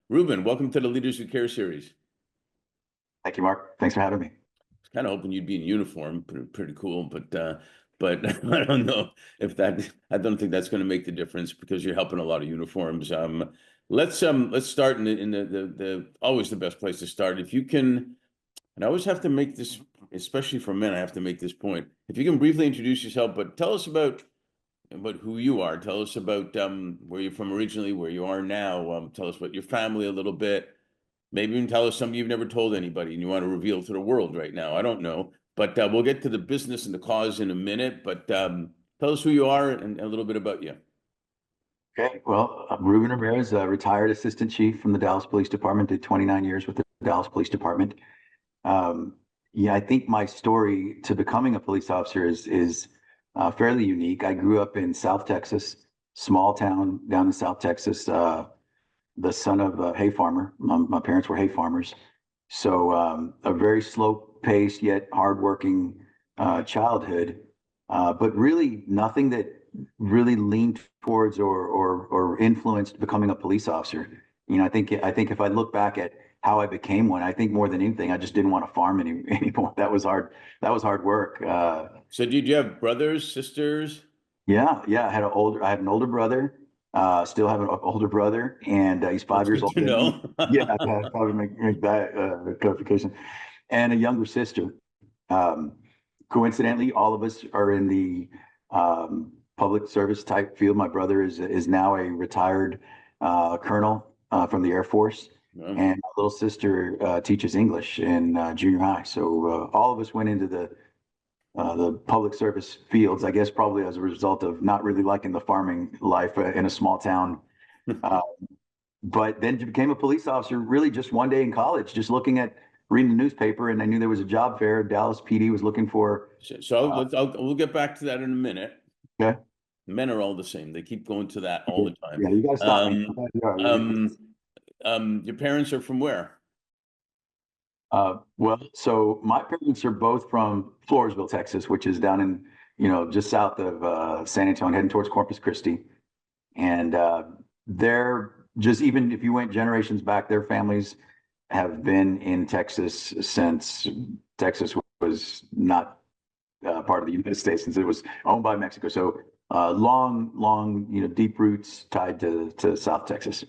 Reuben, welcome to the Leaders Who Care series. Thank you, Mark. Thanks for having me. I was kind of hoping you'd be in uniform, pretty cool, but I don't know if that. I don't think that's going to make the difference because you're helping a lot of uniforms. Let's start in the always the best place to start. If you can, and I always have to make this, especially for men, I have to make this point. If you can briefly introduce yourself, but tell us about who you are. Tell us about where you're from originally, where you are now. Tell us about your family a little bit. Maybe even tell us something you've never told anybody and you want to reveal to the world right now. I don't know, but we'll get to the business and the cause in a minute. But tell us who you are and a little bit about you. Okay. Well, I'm Reuben Ramirez, a retired assistant chief from the Dallas Police Department, did 29 years with the Dallas Police Department. Um, yeah, I think my story to becoming a police officer is fairly unique. I grew up in South Texas, small town down in South Texas, the son of a hay farmer. My parents were hay farmers. So a very slow paced yet hardworking childhood, but really nothing that really leaned towards or influenced becoming a police officer. I think if I look back at how I became one, I think more than anything, I just didn't want to farm anymore. That was hard. That was hard work. So, did you have brothers, sisters? Yeah. I had an older brother. Still have an older brother, and he's That's 5 years good to older than me. know. Yeah, I'd probably make that clarification. And a younger sister. Um, Coincidentally, all of us are in the public service type field. My brother is now a retired colonel from the Air Force, Um, and my little sister teaches English in junior high. So all of us went into the public service fields, I guess, probably as a result of not really liking the farming life in a small town. Uh, but then became a police officer really just one day in college, just looking at reading the newspaper, and I knew there was a job fair. Dallas PD was looking for. so we'll get back to that in a minute. Okay. Men are all the same. They keep going to that all the time. Yeah, you got to stop me. Um, your parents are from where? Well, so my parents are both from Floresville, Texas, which is down in, just south of San Antonio, heading towards Corpus Christi. And they're just, even if you went generations back, their families have been in Texas since Texas was not part of the United States, since it was owned by Mexico. So long, deep roots tied to South Texas.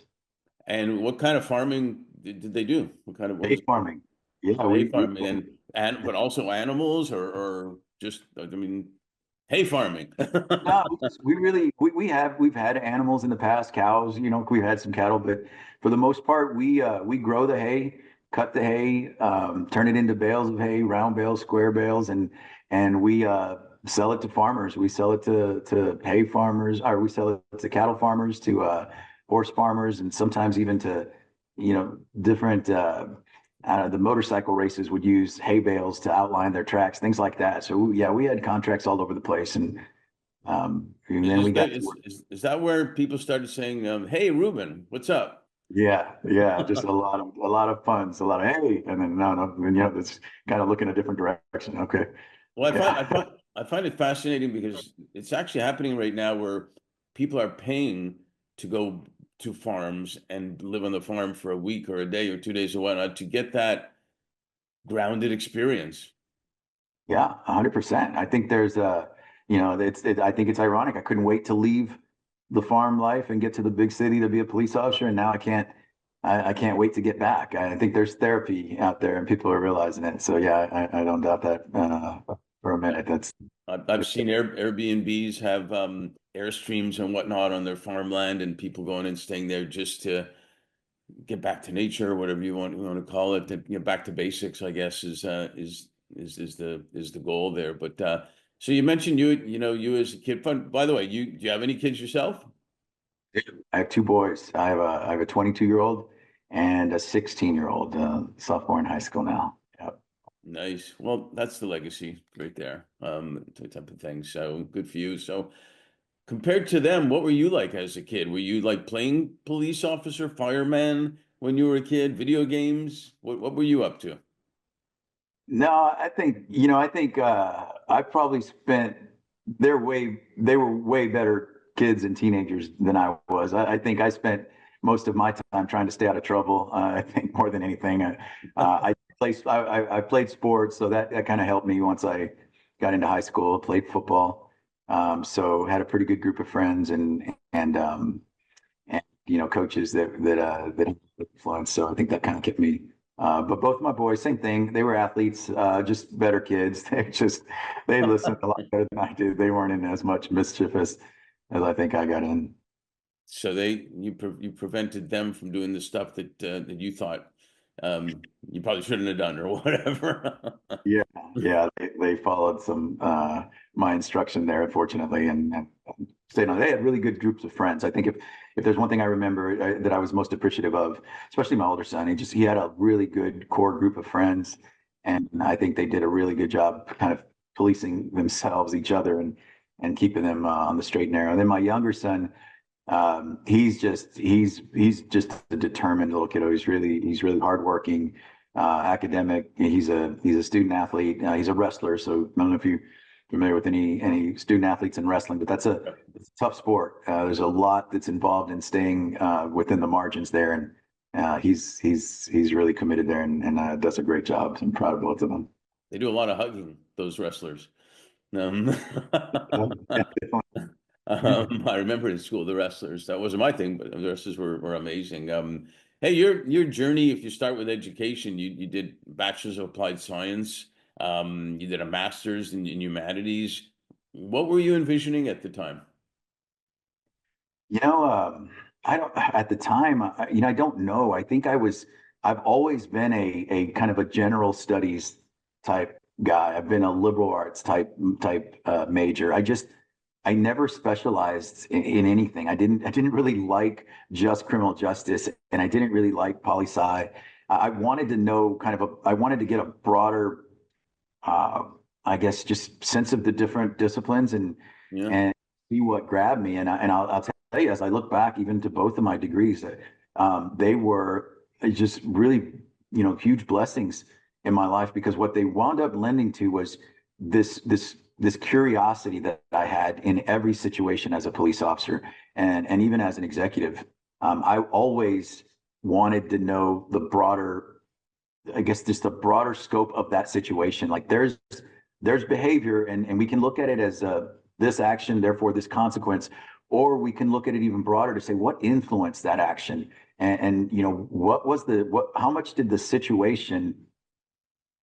And what kind of farming did they do? What Hay was farming. Yeah, hay we farming and but also animals or just I mean hay farming. no, we've had animals in the past, cows, we've had some cattle, but for the most part, we grow the hay, cut the hay, turn it into bales of hay, round bales, square bales, and we sell it to farmers. We sell it to hay farmers, or we sell it to cattle farmers, to horse farmers, and sometimes even to different the motorcycle races would use hay bales to outline their tracks, things like that. So yeah, we had contracts all over the place, and Is then this we that got to work. is that where people started saying, "Hey, Reuben, what's up?" Yeah, just a lot of puns, a lot of hey, and then no, and it's kind of looking a different direction. Okay, Well, yeah, I find it fascinating because it's actually happening right now where people are paying to go to farms and live on the farm for a week or a day or 2 days or whatnot to get that grounded experience. yeah, 100%. I think there's I think it's ironic. I couldn't wait to leave the farm life and get to the big city to be a police officer, and now I can't wait to get back. I think there's therapy out there, and people are realizing it. So yeah, I don't doubt that for a minute. That's I've seen Airbnbs have airstreams and whatnot on their farmland, and people going and staying there just to get back to nature, whatever you want to call it. To get back to basics, I guess, is the goal there. But so you mentioned you as a kid. Fun. By the way, do you have any kids yourself? I have two boys. I have a 22-year-old and a 16-year-old, sophomore in high school now. Yep. Nice. Well, that's the legacy right there. Type of thing. So good for you. So compared to them, what were you like as a kid? Were you like playing police officer, fireman when you were a kid? Video games? What were you up to? No, I think I probably spent they were way better kids and teenagers than I was. I think I spent most of my time trying to stay out of trouble. I think more than anything, I played sports, so that kind of helped me once I got into high school. Played football, so had a pretty good group of friends and coaches that influenced. So I think that kind of kept me. But both my boys, same thing. They were athletes, just better kids. They listened a lot better than I did. They weren't in as much mischief as I think I got in. So you prevented them from doing the stuff that you thought you probably shouldn't have done or whatever. Yeah, yeah, they followed some my instruction there, unfortunately, and stayed on. They had really good groups of friends. I think if there's one thing I remember that I was most appreciative of, especially my older son, he had a really good core group of friends, and I think they did a really good job kind of policing themselves, each other, and keeping them on the straight and narrow. And then my younger son, he's just a determined little kiddo. He's really hardworking, academic. He's a student athlete. He's a wrestler. So I don't know if you're familiar with any student athletes in wrestling, but it's a tough sport. There's a lot that's involved in staying within the margins there, and he's really committed there and does a great job. So I'm proud of both of them. They do a lot of hugging, those wrestlers. Um, Yeah, I remember in school the wrestlers. That wasn't my thing, but the wrestlers were amazing. Hey, your journey, if you start with education, you did Bachelor's of Applied Science. You did a master's in humanities. What were you envisioning at the time? You know, I don't, at the time, I don't know. I've always been a kind of a general studies type guy. I've been a liberal arts type major. I never specialized in anything. I didn't really like just criminal justice, and I didn't really like poli sci. I wanted to know I wanted to get a broader, uh, I guess, just sense of the different disciplines Yeah. and see what grabbed me. I'll tell you, as I look back, even to both of my degrees, they were just really, huge blessings in my life, because what they wound up lending to was this curiosity that I had in every situation as a police officer and even as an executive. I always wanted to know the broader, I guess, just the broader scope of that situation. Like there's behavior, and we can look at it as this action, therefore this consequence, or we can look at it even broader to say what influenced that action, and how much did the situation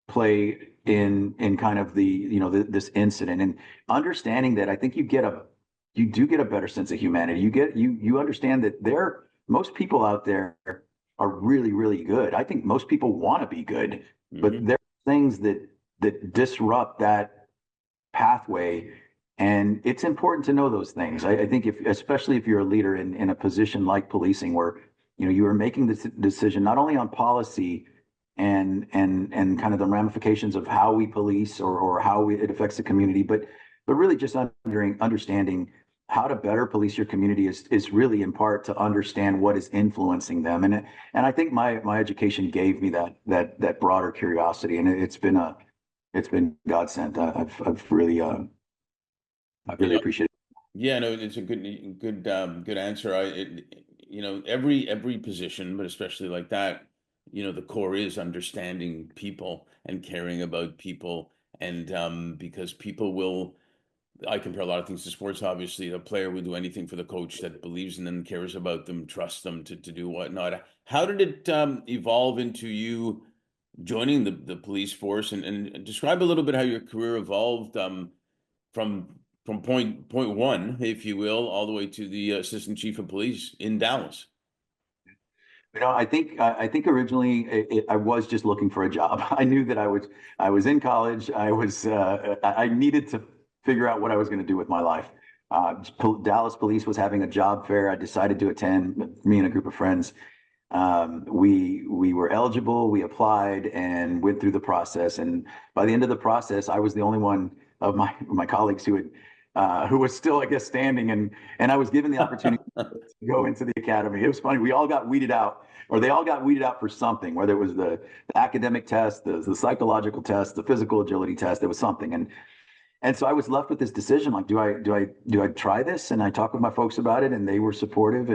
play in kind of this incident, and understanding that. I think you do get a better sense of humanity. You understand that most people out there are really, really good. I think most people want to be good, but Hmm. there are things that disrupt that pathway, and it's important to know those things. I think especially if you're a leader in a position like policing, where you are making this decision not only on policy and kind of the ramifications of how we police or how it affects the community, but really just understanding how to better police your community is really in part to understand what is influencing them. And I think my education gave me that broader curiosity, and it's been God sent. I've really appreciated Yeah, no, it's a good answer. Every position, but especially like that, the core is understanding people and caring about people, and because people will. I compare a lot of things to sports. Obviously, a player would do anything for the coach that believes in them, cares about them, trusts them to do whatnot. How did it evolve into you joining the police force, and describe a little bit how your career evolved from point one, if you will, all the way to the assistant chief of police in Dallas. I think originally I was just looking for a job. I knew that I was in college. I needed to figure out what I was going to do with my life. Dallas Police was having a job fair. I decided to attend. Me and a group of friends. We were eligible. We applied and went through the process. And by the end of the process, I was the only one of my colleagues who was still, I guess, standing, and I was given the opportunity to go into the academy. It was funny. We all got weeded out, or they all got weeded out for something, whether it was the academic test, the psychological test, the physical agility test. It was something, and so I was left with this decision: like, do I try this? And I talked with my folks about it, and they were supportive,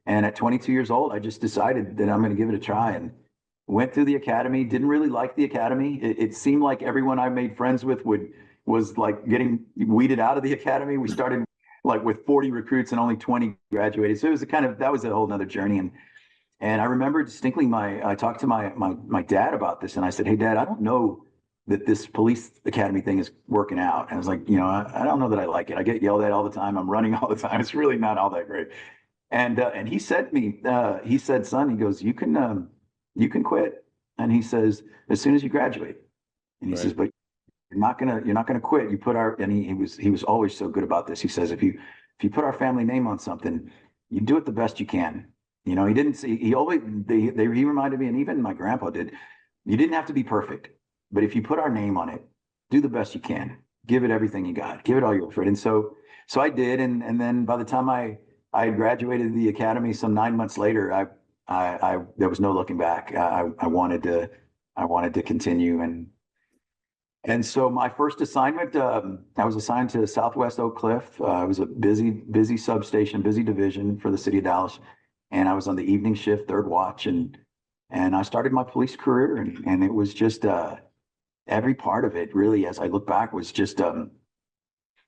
And at 22 years old, I just decided that I'm going to give it a try, and went through the academy. Didn't really like the academy. It seemed like everyone I made friends with was like getting weeded out of the academy. We started like with 40 recruits and only 20 graduated. So it was that was a whole nother journey. And I remember distinctly I talked to my dad about this, and I said, "Hey, Dad, I don't know that this police academy thing is working out." And I was like, I don't know that I like it. I get yelled at all the time. I'm running all the time. It's really not all that great. And he said to me, he said, "Son," he goes, you can quit." And he says, "As soon as you graduate." And he says, Right. "But you're not gonna quit. You put our," and he was always so good about this. He says, if you put our family name on something, you do it the best you can." He didn't see, he always, he reminded me, and even my grandpa did, you didn't have to be perfect, but if you put our name on it, do the best you can. Give it everything you got. Give it all your effort. And so I did. And then by the time I had graduated the academy some 9 months later, there was no looking back. I wanted to continue. And so my first assignment, I was assigned to Southwest Oak Cliff. It was a busy substation, busy division for the city of Dallas. And I was on the evening shift, third watch, and I started my police career, and it was just every part of it really, as I look back, was just it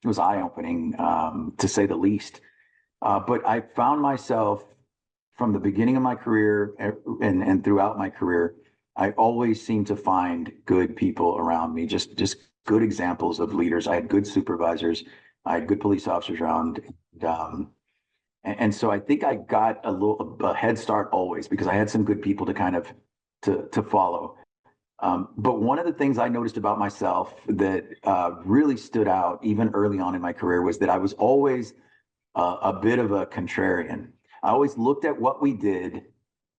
was eye-opening, to say the least. But I found myself from the beginning of my career and throughout my career, I always seemed to find good people around me, just good examples of leaders. I had good supervisors, I had good police officers around. And so I think I got a head start always because I had some good people to kind of to follow. But one of the things I noticed about myself that really stood out even early on in my career was that I was always a bit of a contrarian. I always looked at what we did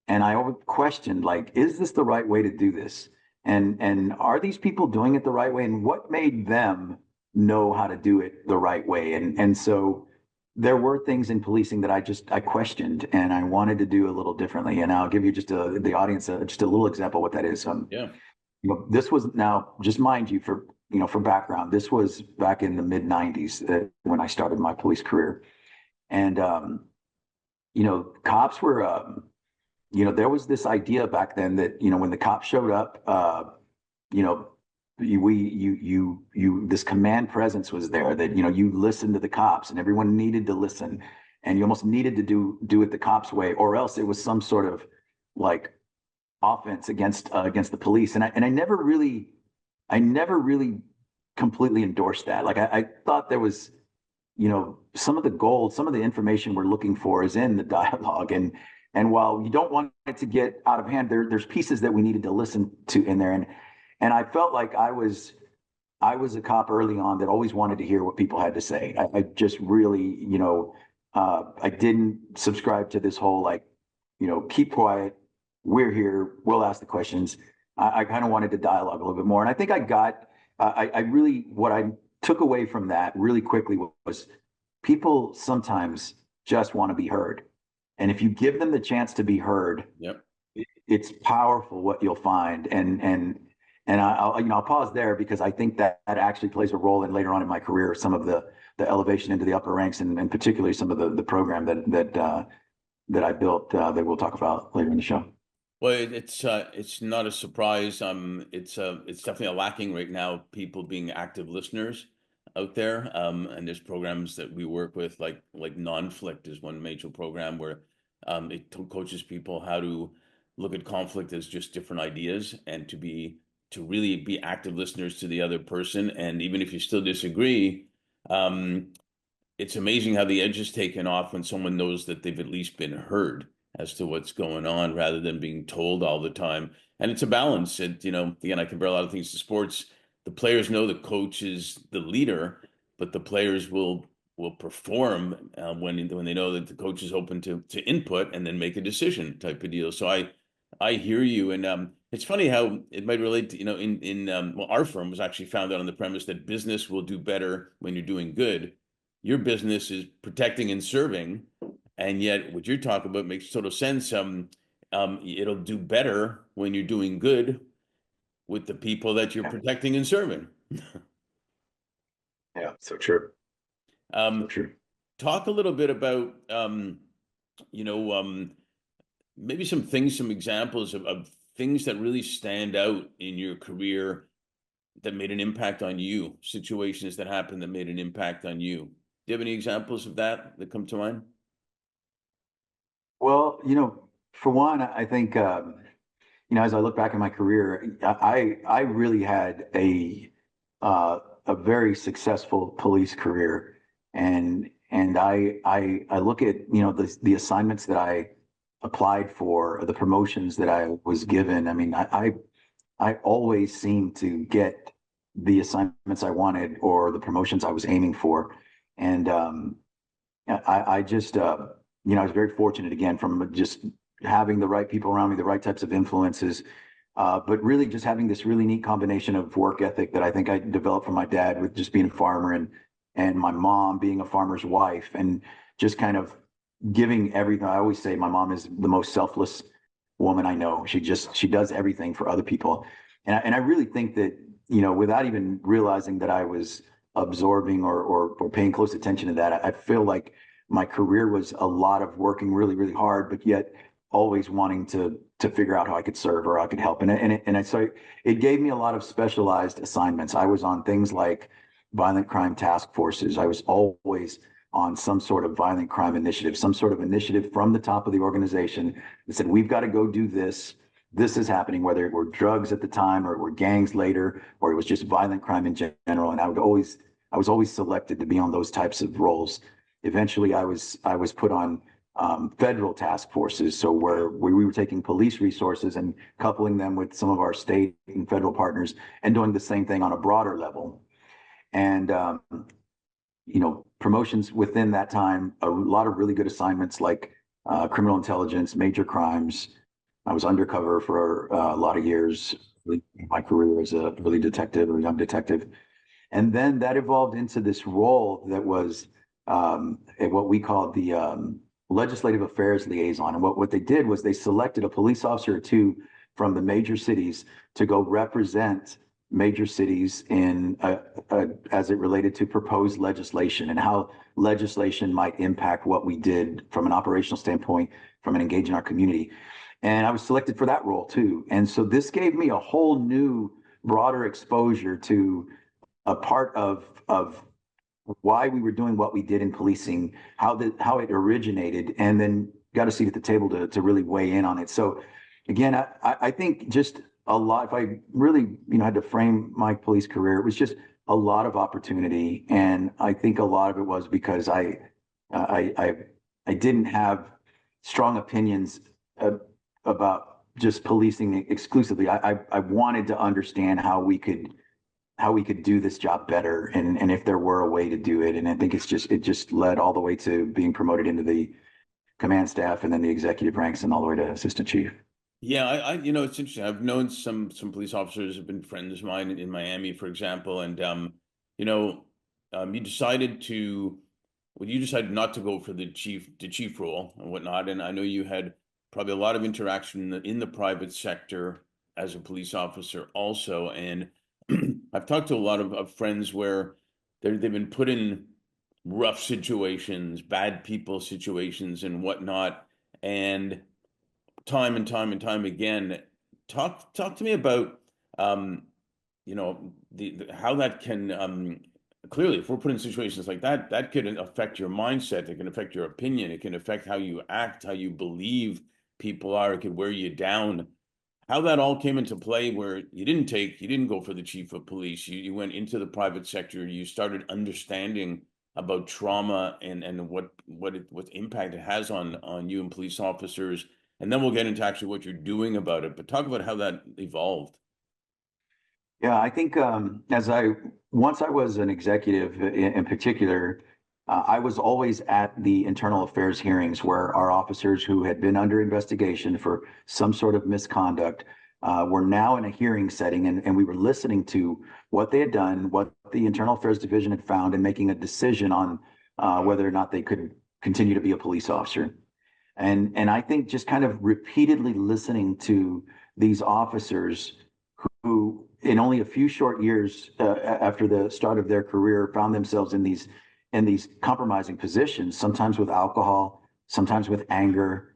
and I always questioned, like, is this the right way to do this? And are these people doing it the right way? And what made them know how to do it the right way? And so there were things in policing that I questioned and I wanted to do a little differently. And I'll give you the audience just a little example of what that is. Yeah. This was, now just mind you, for background, this was back in the mid '90s when I started my police career. And cops were there was this idea back then that when the cops showed up, you know this command presence was there, that you listened to the cops and everyone needed to listen, and you almost needed to do it the cops way, or else it was some sort of like offense against the police. And I never really completely endorsed that. Like I thought there was, some of the gold, some of the information we're looking for is in the dialogue. And while you don't want it to get out of hand, there's pieces that we needed to listen to in there. And I felt like I was a cop early on that always wanted to hear what people had to say. I just really, I didn't subscribe to this whole like, keep quiet, we're here, we'll ask the questions. I kind of wanted to dialogue a little bit more. And I think I really, what I took away from that really quickly was people sometimes just want to be heard. And if you give them the chance to be heard, Yep. it's powerful what you'll find. And I'll pause there because I think that actually plays a role in later on in my career, some of the elevation into the upper ranks, and particularly some of the program that I built that we'll talk about later in the show. Well, it's not a surprise. It's definitely a lacking right now. People being active listeners out there. And there's programs that we work with, like Non-Flict is one major program where it coaches people how to look at conflict as just different ideas, and to really be active listeners to the other person. And even if you still disagree, um, it's amazing how the edge is taken off when someone knows that they've at least been heard as to what's going on rather than being told all the time. And it's a balance. And, again, I compare a lot of things to sports. The players know the coach is the leader, but the players will perform when they know that the coach is open to input and then make a decision type of deal. So I hear you. And it's funny how it might relate to, well, our firm was actually founded on the premise that business will do better when you're doing good. Your business is protecting and serving, and yet what you're talking about makes total sense. It'll do better when you're doing good with the people that you're Yeah, protecting and serving. yeah, so true, so Um, true. Talk a little bit about you know, maybe some things, some examples of things that really stand out in your career that made an impact on you, situations that happened that made an impact on you. Do you have any examples of that that come to mind? Well, for one, I think as I look back in my career, I really had a very successful police career, and I look at the assignments that I applied for, the promotions that I was given. I mean, I always seemed to get the assignments I wanted or the promotions I was aiming for, and I just I was very fortunate again from just having the right people around me, the right types of influences, but really just having this really neat combination of work ethic that I think I developed from my dad with just being a farmer and my mom being a farmer's wife and just kind of giving everything. I always say my mom is the most selfless woman I know. She does everything for other people. And I really think that, without even realizing that I was absorbing or paying close attention to that, I feel like my career was a lot of working really, really hard, but yet always wanting to figure out how I could serve or how I could help. So it gave me a lot of specialized assignments. I was on things like violent crime task forces. I was always on some sort of violent crime initiative, some sort of initiative from the top of the organization that said, we've got to go do this. This is happening, whether it were drugs at the time or it were gangs later, or it was just violent crime in general. And I was always selected to be on those types of roles. Eventually, I was put on federal task forces, so where we were taking police resources and coupling them with some of our state and federal partners and doing the same thing on a broader level. And promotions within that time, a lot of really good assignments like criminal intelligence, major crimes. I was undercover for a lot of years, really, in my career as a really detective or young detective. And then that evolved into this role that was what we called the legislative affairs liaison. And what they did was they selected a police officer or two from the major cities to go represent major cities in as it related to proposed legislation and how legislation might impact what we did from an operational standpoint, from an engaging our community. And I was selected for that role too. And so this gave me a whole new, broader exposure to a part of why we were doing what we did in policing, how it originated, and then got a seat at the table to really weigh in on it. So again, I think just a lot, if I really, had to frame my police career, it was just a lot of opportunity. And I think a lot of it was because I didn't have strong opinions about just policing exclusively. I wanted to understand how we could do this job better and if there were a way to do it. And I think it just led all the way to being promoted into the command staff and then the executive ranks and all the way to assistant chief. Yeah, it's interesting. I've known some police officers have been friends of mine in Miami, for example, and you know, you decided to, well, you decided not to go for the chief role and whatnot. And I know you had probably a lot of interaction in the private sector as a police officer also. And I've talked to a lot of friends where they've been put in rough situations, bad people situations, and whatnot, and time and time and time again. Talk to me about um, how that can clearly, if we're put in situations like that, that could affect your mindset, it can affect your opinion, it can affect how you act, how you believe people are, it could wear you down. How that all came into play where you didn't go for the chief of police, you went into the private sector, you started understanding about trauma and what impact it has on you and police officers, and then we'll get into actually what you're doing about it. But talk about how that evolved. Yeah, I think once I was an executive in particular, I was always at the internal affairs hearings where our officers who had been under investigation for some sort of misconduct were now in a hearing setting, and we were listening to what they had done, what the internal affairs division had found, and making a decision on whether or not they could continue to be a police officer. And I think just kind of repeatedly listening to these officers who, in only a few short years after the start of their career, found themselves in these compromising positions, sometimes with alcohol, sometimes with anger,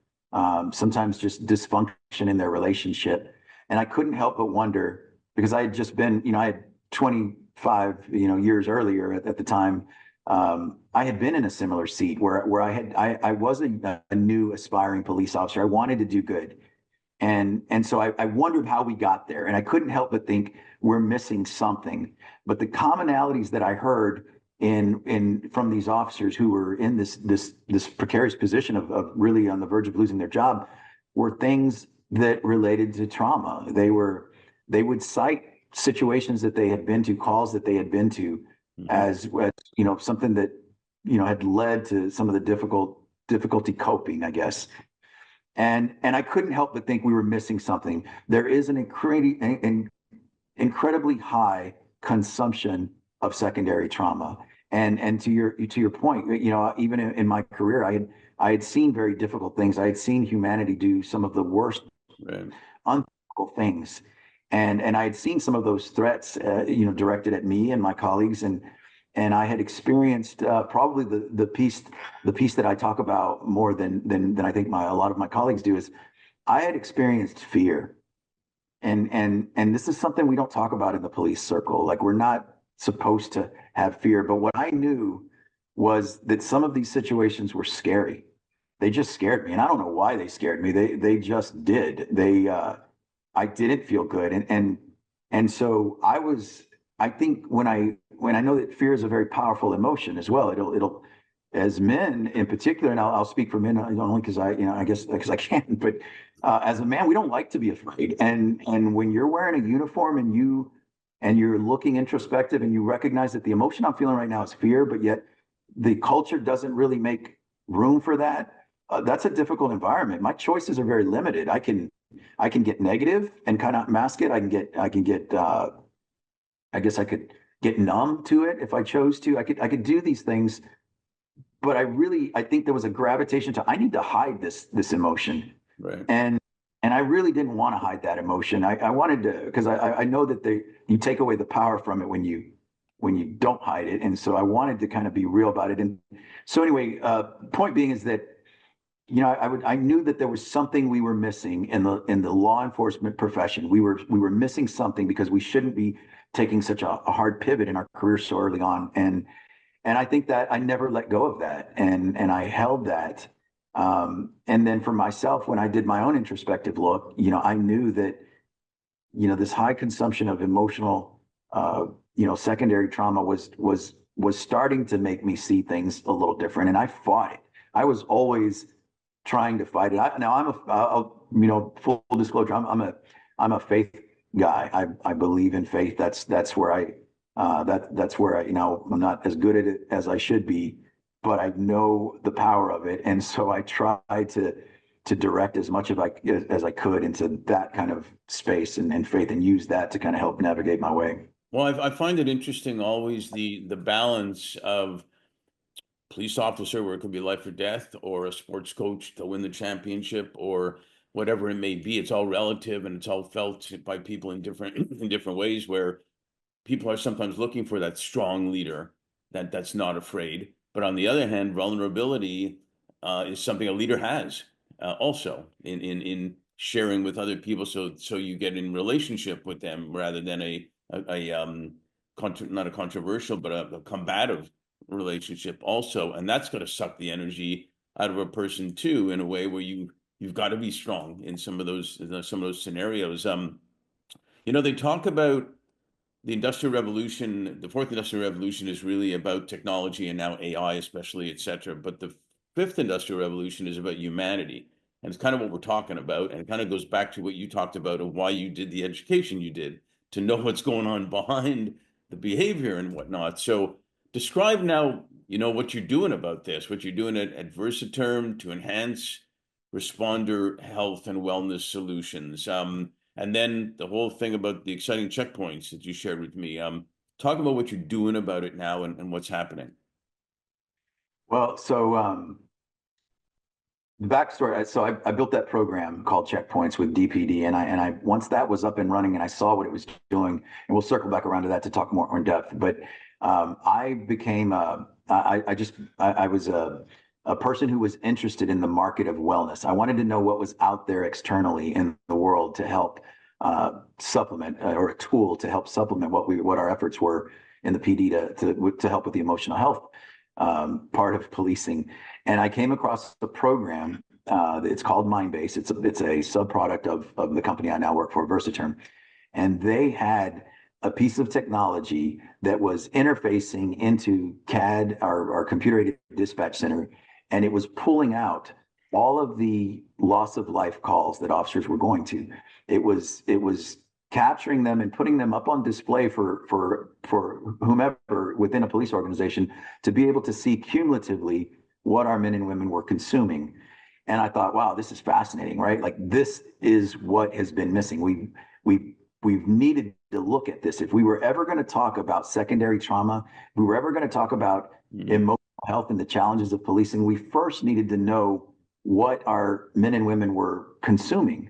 sometimes just dysfunction in their relationship. And I couldn't help but wonder, because I had just been, I had 25, years earlier at the time, I had been in a similar seat where I was a new aspiring police officer. I wanted to do good. And so I wondered how we got there. And I couldn't help but think we're missing something. But the commonalities that I heard in from these officers who were in this precarious position of really on the verge of losing their job were things that related to trauma. They would cite situations that they had been to, calls that they had been to, as something that had led to some of the difficulty coping, I guess. And I couldn't help but think we were missing something. There is an incredibly high consumption of secondary trauma. And to your point, even in my career, I had seen very difficult things. I had seen humanity do some of the worst, Right. unthinkable things. And I had seen some of those threats, directed at me and my colleagues. And I had experienced probably the piece that I talk about more than I think a lot of my colleagues do is I had experienced fear. And this is something we don't talk about in the police circle. Like, we're not supposed to have fear. But what I knew was that some of these situations were scary. They just scared me. And I don't know why they scared me. They just did. I didn't feel good. And so I think when I know that fear is a very powerful emotion as well, it'll as men in particular, and I'll speak for men only because I guess because I can, but as a man, we don't like to be afraid. And when you're wearing a uniform and you're looking introspective and you recognize that the emotion I'm feeling right now is fear, but yet the culture doesn't really make room for that. That's a difficult environment. My choices are very limited. I can get negative and kind of mask it. I can get I guess I could get numb to it if I chose to. I could do these things, but I think there was a gravitation to I need to hide this emotion. Right. And I really didn't want to hide that emotion. I wanted to, because I know that you take away the power from it when you don't hide it. And so I wanted to kind of be real about it. And so anyway, point being is that I knew that there was something we were missing in the law enforcement profession. We were missing something because we shouldn't be taking such a hard pivot in our career so early on. And I think that I never let go of that, and I held that. And then for myself, when I did my own introspective look, I knew that this high consumption of emotional, secondary trauma was starting to make me see things a little different, and I fought it. I was always trying to fight it. Full disclosure, I'm a faith guy. I believe in faith. That's where that's where I'm not as good at it as I should be, but I know the power of it, and so I try to direct as much as I could into that kind of space and faith, and use that to kind of help navigate my way. Well, I find it interesting always the balance of police officer where it could be life or death, or a sports coach to win the championship, or whatever it may be. It's all relative and it's all felt by people in different in different ways, where people are sometimes looking for that strong leader that's not afraid. But on the other hand, vulnerability is something a leader has also in sharing with other people. So you get in relationship with them rather than not a controversial, but a combative relationship also. And that's going to suck the energy out of a person too, in a way where you've got to be strong in some of those scenarios. They talk about the Industrial Revolution. The fourth Industrial Revolution is really about technology and now AI, especially, et cetera. But the fifth Industrial Revolution is about humanity. And it's kind of what we're talking about. And it kind of goes back to what you talked about of why you did the education you did, to know what's going on behind the behavior and whatnot. So describe now, what you're doing about this, what you're doing at Versiterm to enhance responder health and wellness solutions. And then the whole thing about the exciting checkpoints that you shared with me. Talk about what you're doing about it now and what's happening. Well, so the backstory. So I built that program called Checkpoints with DPD, and I once that was up and running, and I saw what it was doing, and we'll circle back around to that to talk more in depth. But I became I was a person who was interested in the market of wellness. I wanted to know what was out there externally in the world to help supplement or a tool to help supplement what our efforts were in the PD to help with the emotional health part of policing. And I came across the program. It's called Mindbase. It's a subproduct of the company I now work for, Versatern, and they had a piece of technology that was interfacing into CAD, our computer-aided dispatch center, and it was pulling out all of the loss of life calls that officers were going to. It was capturing them and putting them up on display for whomever within a police organization to be able to see cumulatively what our men and women were consuming. And I thought, wow, this is fascinating, right? Like, this is what has been missing. We've needed to look at this. If we were ever going to talk about secondary trauma, if we were ever going to talk about emotional health and the challenges of policing, we first needed to know what our men and women were consuming.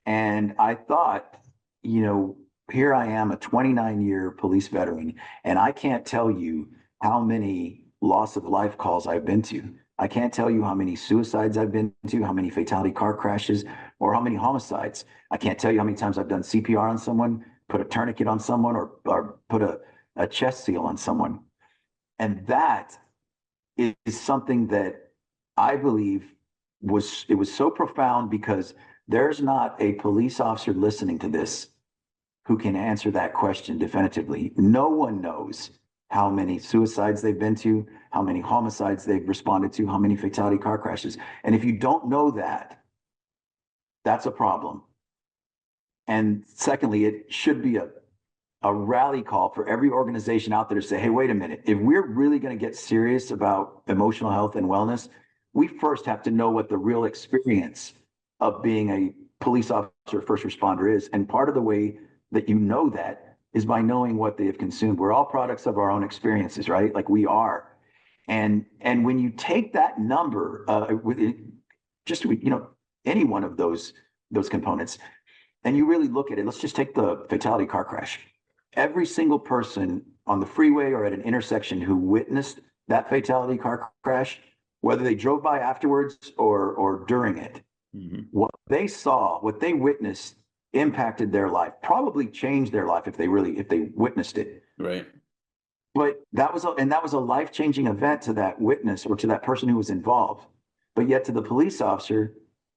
And I thought, here I am, a 29-year police veteran, and I can't tell you how many loss of life calls I've been to. I can't tell you how many suicides I've been to, how many fatality car crashes, or how many homicides. I can't tell you how many times I've done CPR on someone, put a tourniquet on someone, or put a chest seal on someone. And that is something that I believe was so profound, because there's not a police officer listening to this who can answer that question definitively. No one knows how many suicides they've been to, how many homicides they've responded to, how many fatality car crashes. And if you don't know that, that's a problem. And secondly, it should be a rally call for every organization out there to say, hey, wait a minute, if we're really going to get serious about emotional health and wellness, we first have to know what the real experience of being a police officer, first responder is. And part of the way that you know that is by knowing what they have consumed. We're all products of our own experiences, right? Like, we are. And when you take that number, any one of those components, and you really look at it, let's just take the fatality car crash. Every single person on the freeway or at an intersection who witnessed that fatality car crash, whether they drove by afterwards or during it, what they saw, what they witnessed, impacted their life, probably changed their life if they witnessed it. Right. But that was a life-changing event to that witness or to that person who was involved. But yet to the police officer,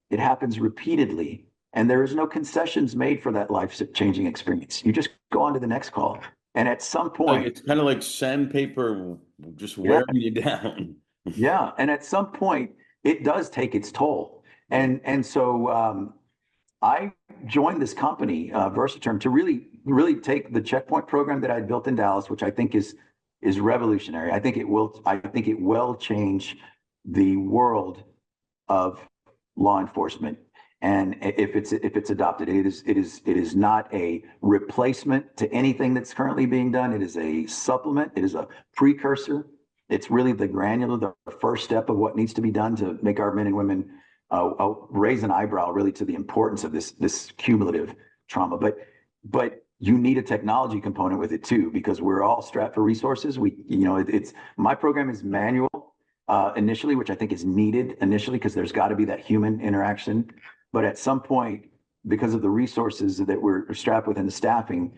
it happens repeatedly, and there is no concessions made for that life-changing experience. You just go on to the next call. And at some point, it's kind of like sandpaper just wearing you down. Yeah. And at some point, it does take its toll. And so I joined this company, Versatern, to really take the checkpoint program that I built in Dallas, which I think is revolutionary. I think it will change the world of law enforcement. And if it's adopted, it is not a replacement to anything that's currently being done. It is a supplement. It is a precursor. It's really the first step of what needs to be done to make our men and women raise an eyebrow really to the importance of this cumulative trauma. But you need a technology component with it too, because we're all strapped for resources. It's my program is manual initially, which I think is needed initially because there's got to be that human interaction. But at some point, because of the resources that we're strapped with and the staffing,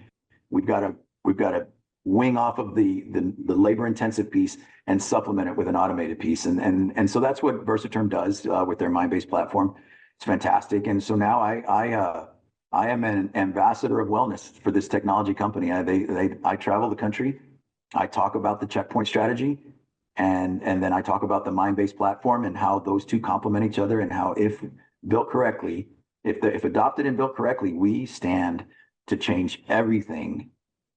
we've got to wing off of the labor intensive piece and supplement it with an automated piece. And so that's what Versatern does with their Mindbase platform. It's fantastic. And so now I am an ambassador of wellness for this technology company. I travel the country. I talk about the checkpoint strategy, and then I talk about the Mindbase platform and how those two complement each other, and how if built correctly, if adopted and built correctly, we stand to change everything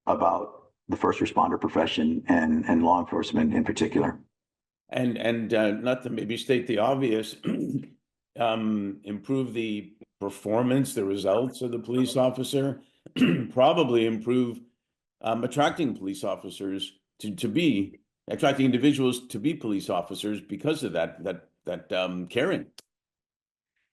about the first responder profession and law enforcement in particular. And not to maybe state the obvious, improve the performance, the results of the police officer, probably improve attracting police officers attracting individuals to be police officers because of that caring.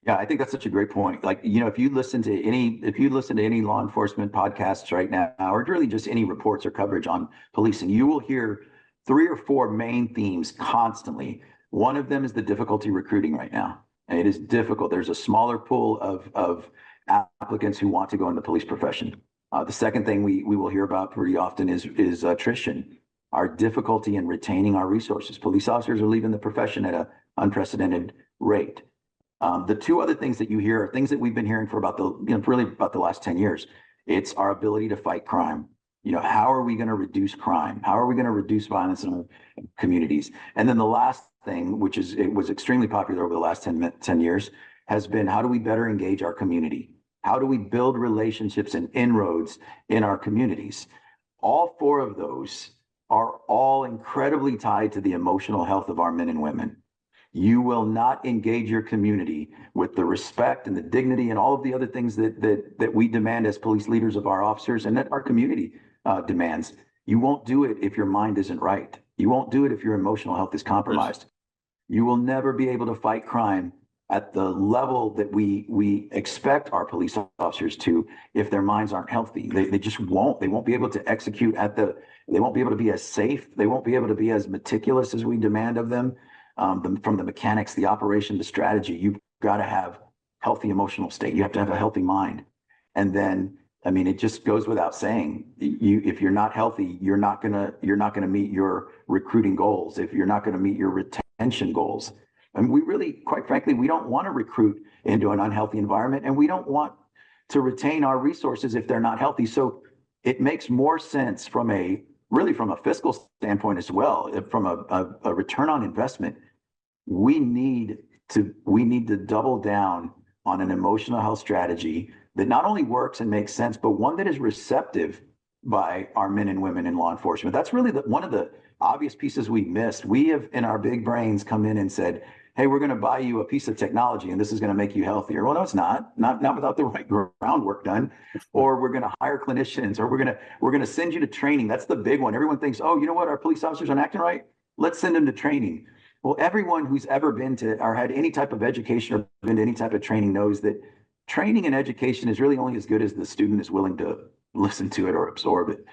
Yeah, I think that's such a great point. Like, if you listen to any law enforcement podcasts right now, or really just any reports or coverage on policing, you will hear 3 or 4 main themes constantly. One of them is the difficulty recruiting right now. And it is difficult. There's a smaller pool of applicants who want to go in the police profession. The second thing we will hear about pretty often is attrition, our difficulty in retaining our resources. Police officers are leaving the profession at an unprecedented rate. The two other things that you hear are things that we've been hearing for about really about the last 10 years. It's our ability to fight crime. How are we going to reduce crime? How are we going to reduce violence in our communities? And then the last thing, it was extremely popular over the last 10 years, has been how do we better engage our community? How do we build relationships and inroads in our communities? All four of those are all incredibly tied to the emotional health of our men and women. You will not engage your community with the respect and the dignity and all of the other things that we demand as police leaders of our officers and that our community demands. You won't do it if your mind isn't right. You won't do it if your emotional health is compromised. You will never be able to fight crime at the level that we expect our police officers to if their minds aren't healthy. They just won't. They won't be able to execute they won't be able to be as safe. They won't be able to be as meticulous as we demand of them. From the mechanics, the operation, the strategy, you've got to have healthy emotional state. You have to have a healthy mind. And then, it just goes without saying, if you're not healthy, you're not gonna meet your recruiting goals. If you're not gonna meet your retention goals. And we really, quite frankly, we don't want to recruit into an unhealthy environment, and we don't want to retain our resources if they're not healthy. So it makes more sense from a fiscal standpoint as well, from a return on investment. We need to double down on an emotional health strategy that not only works and makes sense, but one that is receptive by our men and women in law enforcement. That's really one of the obvious pieces we missed. We have, in our big brains, come in and said, hey, we're going to buy you a piece of technology and this is going to make you healthier. Well, no, it's not without the right groundwork done. Or we're going to hire clinicians, or we're going to send you to training. That's the big one. Everyone thinks, oh, you know what? Our police officers aren't acting right. Let's send them to training. Well, everyone who's ever been to or had any type of education or been to any type of training knows that training and education is really only as good as the student is willing to listen to it or absorb it.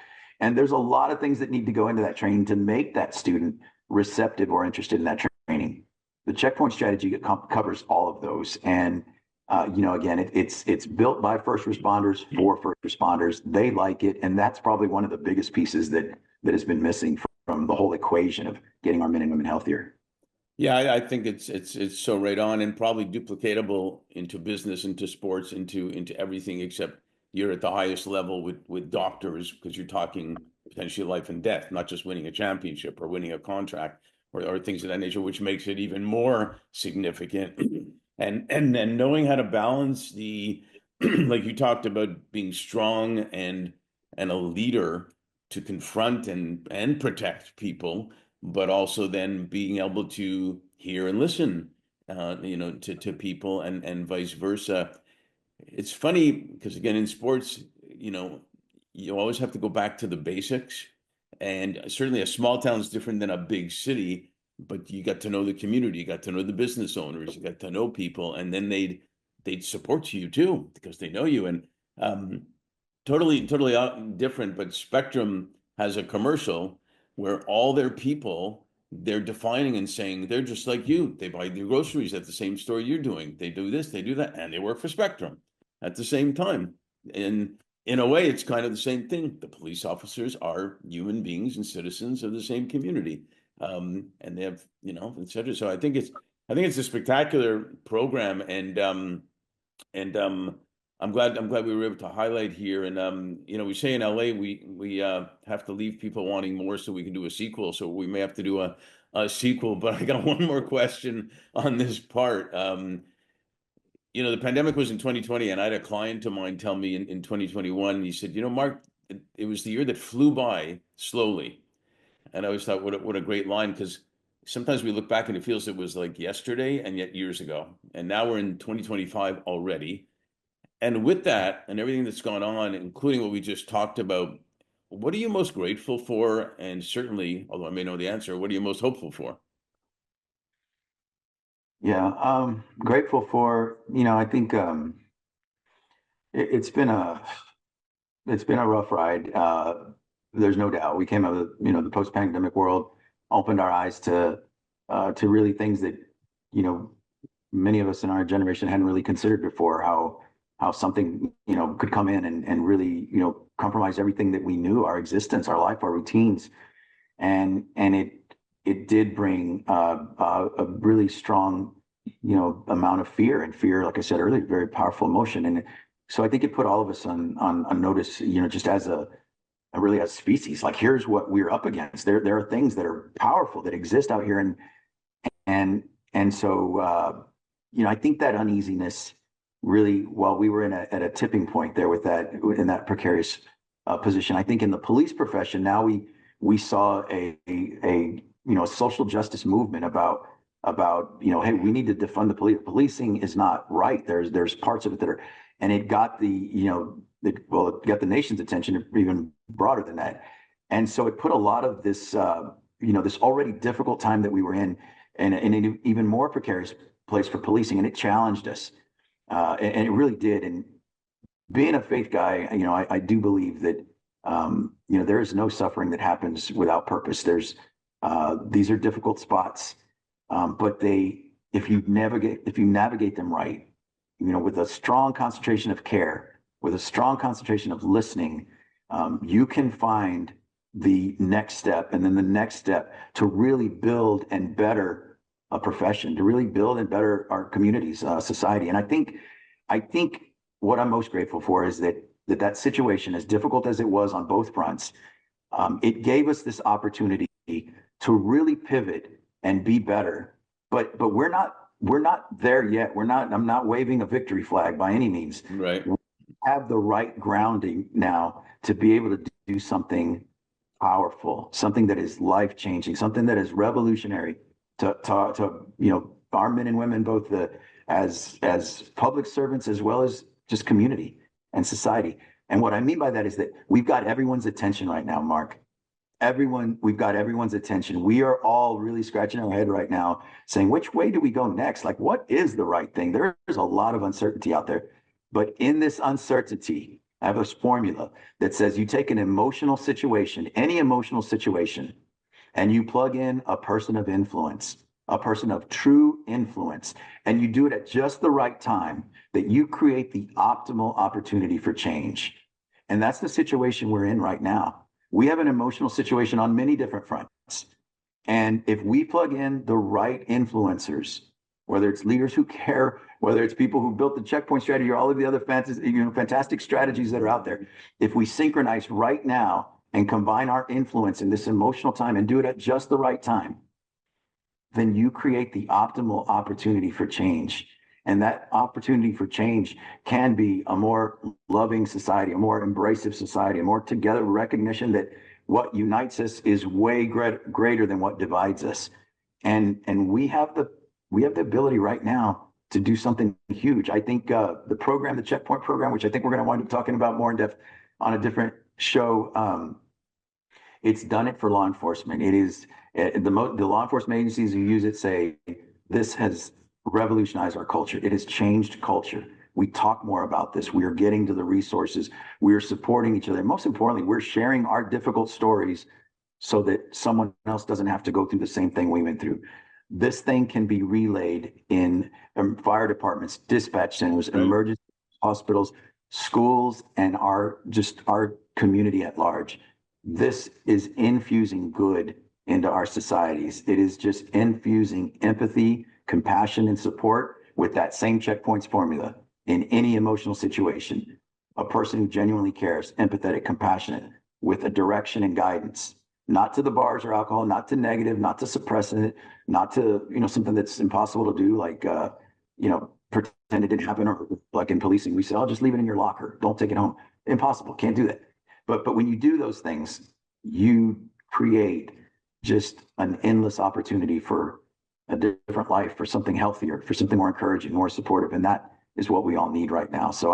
And there's a lot of things that need to go into that training to make that student receptive or interested in that training. The checkpoint strategy covers all of those. And, again, it's built by first responders for first responders. They like it. And that's probably one of the biggest pieces that has been missing from the whole equation of getting our men and women healthier. Yeah, I think it's so right on, and probably duplicatable into business, into sports, into everything, except you're at the highest level with doctors, because you're talking potentially life and death, not just winning a championship or winning a contract or things of that nature, which makes it even more significant. And then knowing how to balance the like you talked about, being strong and a leader to confront and protect people, but also then being able to hear and listen, to people, and vice versa. It's funny because, again, in sports, you always have to go back to the basics, and certainly a small town is different than a big city. But you got to know the community, you got to know the business owners, you got to know people, and then they'd support you too because they know you. And totally different. But Spectrum has a commercial where all their people, they're defining and saying they're just like you. They buy their groceries at the same store you're doing. They do this, they do that, and they work for Spectrum at the same time. And in a way, it's kind of the same thing. The police officers are human beings and citizens of the same community, and they have, et cetera. So I think it's a spectacular program, and I'm glad we were able to highlight here. And we say in LA we have to leave people wanting more so we can do a sequel. So we may have to do a sequel. But I got one more question on this part. The pandemic was in 2020, and I had a client of mine tell me in 2021. He said, Mark, it was the year that flew by slowly. And I always thought, what a great line, because sometimes we look back and it feels it was like yesterday and yet years ago. And now we're in 2025 already. And with that and everything that's gone on, including what we just talked about, what are you most grateful for? And certainly, although I may know the answer, what are you most hopeful for? Yeah, grateful for, I think it's been a rough ride. There's no doubt. We came out of the post-pandemic world, opened our eyes to to really things that, you know, many of us in our generation hadn't really considered before, how something, you know, could come in and really, you know, compromise everything that we knew, our existence, our life, our routines. And it did bring a really strong, you know, amount of fear, and fear, like I said earlier, very powerful emotion. And so I think it put all of us on notice, you know, just as a really as species, like here's what we're up against. There are things that are powerful that exist out here, and and so you know, I think that uneasiness really, while we were at a tipping point there with that, in that precarious position, I think in the police profession now we saw a you know, a social justice movement about, you know, hey, we need to defund the police. Policing is not right. There's parts of it that are, and it got the, you know, well, it got the nation's attention, even broader than that. And so it put a lot of this, you know, this already difficult time that we were in an even more precarious place for policing, and it challenged us, and it really did. And being a faith guy, you know, I do believe that, you know, there is no suffering that happens without purpose. These are difficult spots, but if you navigate them right, you know, with a strong concentration of care, with a strong concentration of listening, you can find the next step and then the next step to really build and better a profession, to really build and better our communities, society. And I think what I'm most grateful for is that situation, as difficult as it was on both fronts, it gave us this opportunity to really pivot and be better. But we're not there yet. I'm not waving a victory flag by any means. Right. We have the right grounding now to be able to do something powerful, something that is life changing, something that is revolutionary to you know, our men and women, both as public servants as well as just community and society. And what I mean by that is that we've got everyone's attention right now, Mark. We've got everyone's attention. We are all really scratching our head right now saying, which way do we go next? Like, what is the right thing? There's a lot of uncertainty out there. But in this uncertainty, I have a formula that says you take an emotional situation, any emotional situation, and you plug in a person of influence, a person of true influence, and you do it at just the right time, that you create the optimal opportunity for change. And that's the situation we're in right now. We have an emotional situation on many different fronts. And if we plug in the right influencers, whether it's leaders who care, whether it's people who built the checkpoint strategy or all of the other fantastic strategies that are out there, if we synchronize right now and combine our influence in this emotional time and do it at just the right time, then you create the optimal opportunity for change. And that opportunity for change can be a more loving society, a more embracive society, a more together recognition that what unites us is way greater than what divides us. And we have the ability right now to do something huge. I think the program, the checkpoint program, which I think we're going to wind up talking about more in depth on a different show, it's done it for law enforcement. It is the law enforcement agencies who use it say this has revolutionized our culture. It has changed culture. We talk more about this. We are getting to the resources. We are supporting each other. Most importantly, we're sharing our difficult stories so that someone else doesn't have to go through the same thing we went through. This thing can be relayed in fire departments, dispatch centers, right, emergency hospitals, schools, and our community at large. This is infusing good into our societies. It is just infusing empathy, compassion, and support with that same checkpoints formula in any emotional situation. A person who genuinely cares, empathetic, compassionate, with a direction and guidance, not to the bars or alcohol, not to negative, not to suppressing it, not to, you know, something that's impossible to do, like, you know, pretend it didn't happen, or like in policing, we say, oh, just leave it in your locker. Don't take it home. Impossible. Can't do that. But when you do those things, you create just an endless opportunity for a different life, for something healthier, for something more encouraging, more supportive, and that is what we all need right now. So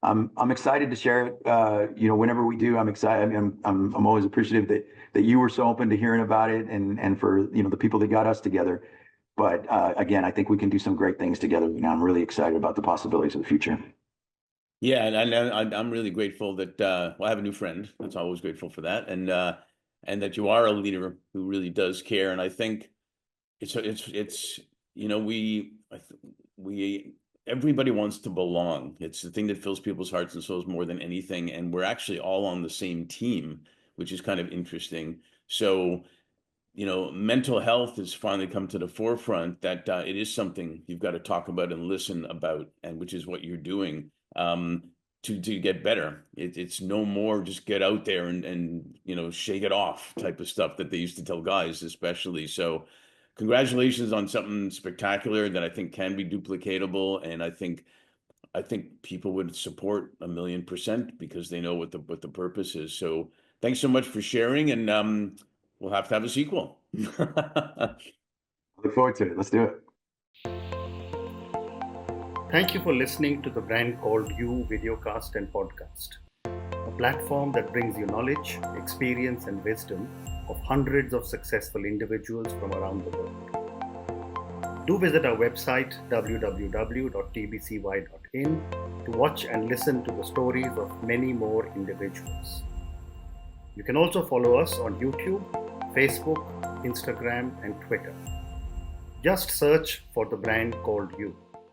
I'm excited to share it. You know, whenever we do, I'm excited. I mean, I'm always appreciative that you were so open to hearing about it, and for, you know, the people that got us together. But again, I think we can do some great things together. You know, I'm really excited about the possibilities of the future. Yeah, and I'm really grateful that well, I have a new friend. That's always grateful for that, and that you are a leader who really does care. And I think it's we everybody wants to belong. It's the thing that fills people's hearts and souls more than anything, and we're actually all on the same team, which is kind of interesting. So mental health has finally come to the forefront, that it is something you've got to talk about and listen about, and which is what you're doing, to get better. It's no more just get out there and shake it off type of stuff that they used to tell guys, especially. So congratulations on something spectacular that I think can be duplicatable, and I think people would support 1,000,000% because they know what the purpose is. So thanks so much for sharing, and we'll have to have a sequel. Look forward to it. Let's do it. Thank you for listening to the Brand Called You videocast and podcast, a platform that brings you knowledge, experience, and wisdom of hundreds of successful individuals from around the world. Do visit our website www.tbcy.in to watch and listen to the stories of many more individuals. You can also follow us on YouTube, Facebook, Instagram, and Twitter. Just search for the Brand Called You.